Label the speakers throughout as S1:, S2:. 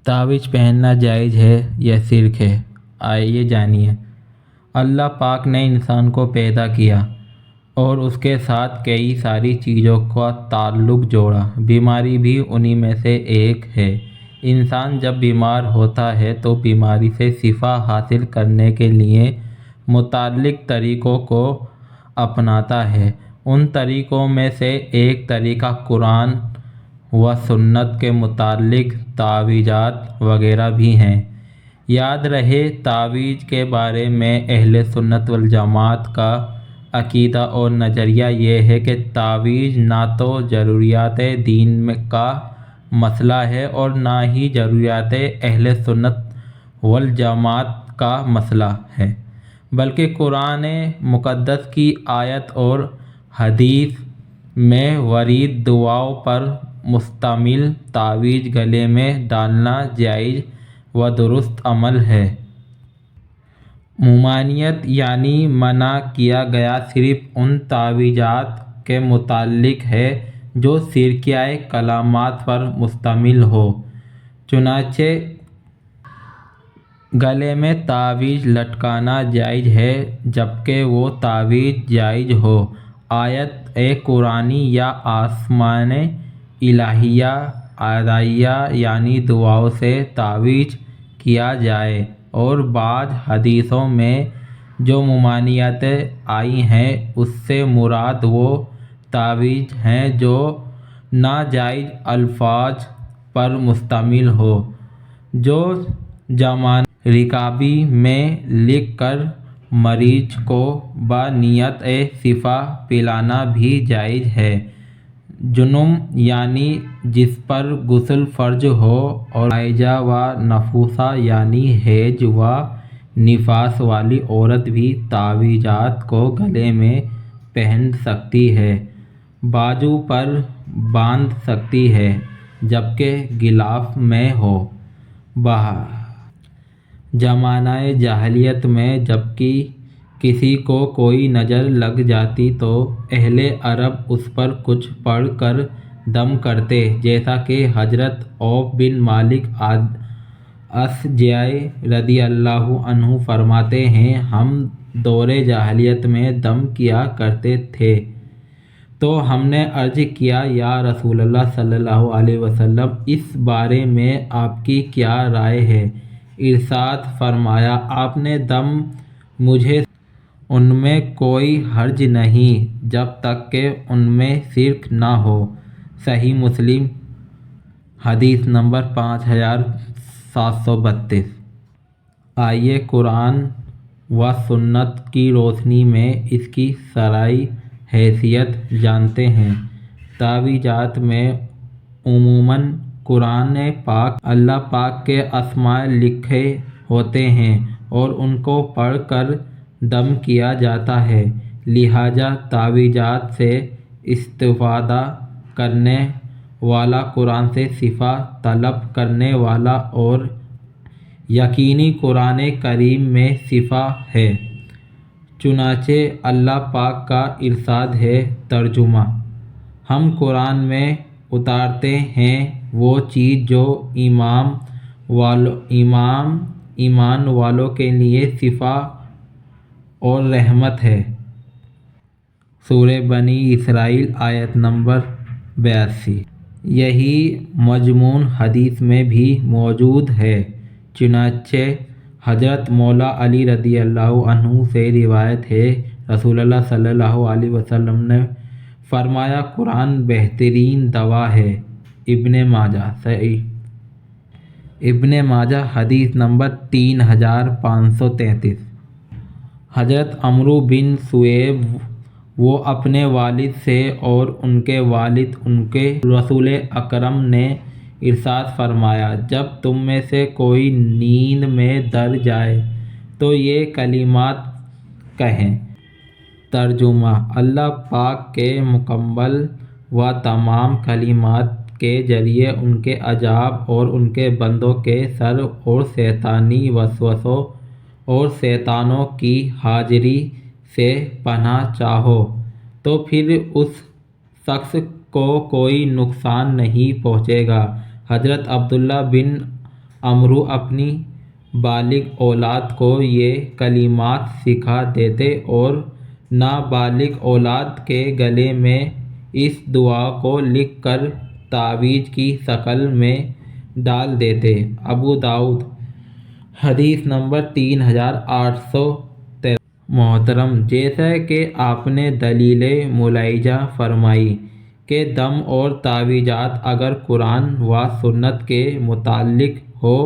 S1: تعویذ پہننا جائز ہے یا شرک ہے؟ آئیے جانیے۔ اللہ پاک نے انسان کو پیدا کیا اور اس کے ساتھ کئی ساری چیزوں کا تعلق جوڑا۔ بیماری بھی انہی میں سے ایک ہے۔ انسان جب بیمار ہوتا ہے تو بیماری سے شفا حاصل کرنے کے لیے مختلف طریقوں کو اپناتا ہے۔ ان طریقوں میں سے ایک طریقہ قرآن و سنت کے مطابق تعویذات وغیرہ بھی ہیں۔ یاد رہے، تعویذ کے بارے میں اہل سنت والجماعت کا عقیدہ اور نظریہ یہ ہے کہ تعویذ نہ تو ضروریات دین کا مسئلہ ہے اور نہ ہی ضروریات اہل سنت والجماعت کا مسئلہ ہے، بلکہ قرآن مقدس کی آیات اور حدیث میں وارد دعاؤں پر مشتمل تعویذ گلے میں ڈالنا جائز و درست عمل ہے۔ ممانعت یعنی منع کیا گیا صرف ان تعویذات کے متعلق ہے جو شرکیہ کلمات پر مشتمل ہوں۔ چنانچہ گلے میں تعویذ لٹکانا جائز ہے جبکہ وہ تعویذ جائز ہو۔ آیت قرآنی یا اسماء الہیہ ادعیہ یعنی دعاؤں سے تعویذ کیا جائے، اور بعض حدیثوں میں جو ممانعت آئی ہے اس سے مراد وہ تعویذ ہیں جو ناجائز الفاظ پر مشتمل ہوں۔ جو ضمانت رکابی میں لکھ کر مریض کو بنیت شفا پلانا بھی جائز ہے۔ جنون یعنی جس پر غسل فرض ہو، اور حائضہ و نفسا یعنی حیض و نفاس والی عورت بھی تعویذات کو گلے میں پہن سکتی ہے، بازو پر باندھ سکتی ہے جبکہ غلاف میں ہو۔ زمانہ جاہلیت میں جب کسی کو کوئی نظر لگ جاتی تو اہل عرب اس پر کچھ پڑھ کر دم کرتے، جیسا کہ حضرت عوف بن مالک اشجعی رضی اللہ عنہ فرماتے ہیں، ہم دور جاہلیت میں دم کیا کرتے تھے تو ہم نے عرض کیا، یا رسول اللہ صلی اللہ علیہ وسلم، اس بارے میں آپ کی کیا رائے ہے؟ ارشاد فرمایا آپ نے، دم مجھے ان میں کوئی حرج نہیں جب تک کہ ان میں شرک نہ ہو۔ صحیح مسلم حدیث نمبر 5732۔ آئیے قرآن و سنت کی روشنی میں اس کی شرعی حیثیت جانتے ہیں۔ تعویذات میں عموماً قرآن پاک، اللہ پاک کے اسماء لکھے ہوتے ہیں اور ان کو پڑھ کر دم کیا جاتا ہے، لہٰذا تعویذات سے استفادہ کرنے والا قرآن سے شفا طلب کرنے والا اور یقینی قرآن کریم میں شفا ہے۔ چنانچہ اللہ پاک کا ارشاد ہے، ترجمہ: ہم قرآن میں اتارتے ہیں وہ چیز جو ایمان والوں کے لیے شفا اور رحمت ہے۔ سورہ بنی اسرائیل آیت نمبر 82۔ یہی مضمون حدیث میں بھی موجود ہے۔ چنانچہ حضرت مولا علی رضی اللہ عنہ سے روایت ہے، رسول اللہ صلی اللہ علیہ وسلم نے فرمایا، قرآن بہترین دوا ہے۔ ابن ماجہ صحیح ابن ماجہ حدیث نمبر 3533۔ حضرت عمرو بن شعیب وہ اپنے والد سے اور ان کے والد ان کے رسول اکرم نے ارشاد فرمایا، جب تم میں سے کوئی نیند میں در جائے تو یہ کلمات کہیں۔ ترجمہ: اللہ پاک کے مکمل و تمام کلمات کے ذریعے ان کے عذاب اور ان کے بندوں کے شر اور شیطانی وسوسوں اور شیطانوں کی حاضری سے پناہ چاہو تو پھر اس شخص کو کوئی نقصان نہیں پہنچے گا۔ حضرت عبداللہ بن امرو اپنی بالغ اولاد کو یہ کلمات سکھا دیتے اور نابالغ اولاد کے گلے میں اس دعا کو لکھ کر تعویذ کی شکل میں ڈال دیتے۔ ابو داؤد حدیث نمبر 3813۔ محترم، جیسا کہ آپ نے دلیل ملاحظہ فرمائی کہ دم اور تعویذات اگر قرآن و سنت کے مطابق ہو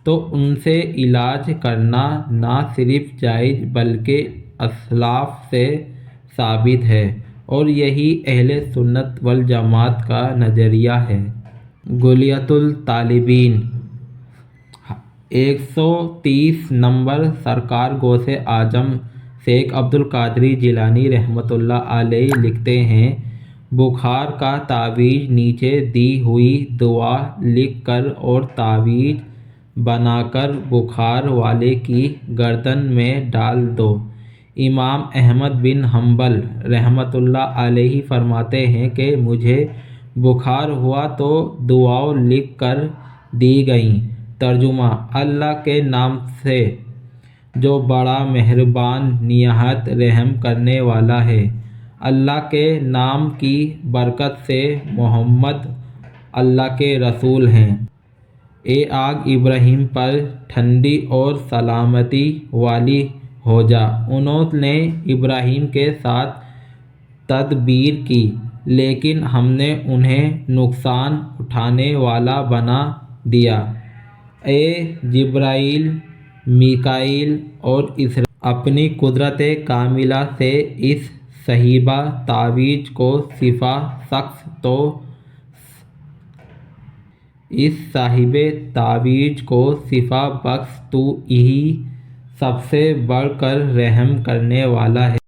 S1: تو ان سے علاج کرنا نہ صرف جائز بلکہ اسلاف سے ثابت ہے، اور یہی اہل سنت والجماعت کا نظریہ ہے۔ غلیۃ الطالبین 130 نمبر۔ سرکار غوث اعظم شیخ عبد القادر جیلانی رحمۃ اللہ علیہ لکھتے ہیں، بخار کا تعویذ نیچے دی ہوئی دعا لکھ کر اور تعویذ بنا کر بخار والے کی گردن میں ڈال دو۔ امام احمد بن حنبل رحمۃ اللہ علیہ فرماتے ہیں کہ مجھے بخار ہوا تو دعائیں لکھ کر دی گئیں۔ ترجمہ: اللہ کے نام سے جو بڑا مہربان نہایت رحم کرنے والا ہے۔ اللہ کے نام کی برکت سے محمد اللہ کے رسول ہیں۔ اے آگ ابراہیم پر ٹھنڈی اور سلامتی والی ہو جا۔ انہوں نے ابراہیم کے ساتھ تدبیر کی لیکن ہم نے انہیں نقصان اٹھانے والا بنا دیا۔ اے جبرائیل، میکائیل اور اسرافیل، اپنی قدرت کاملہ سے اس صحیفہ تعویذ کو شفا بخش تو اس صاحب تعویذ کو شفا بخش تو ہی سب سے بڑھ کر رحم کرنے والا ہے۔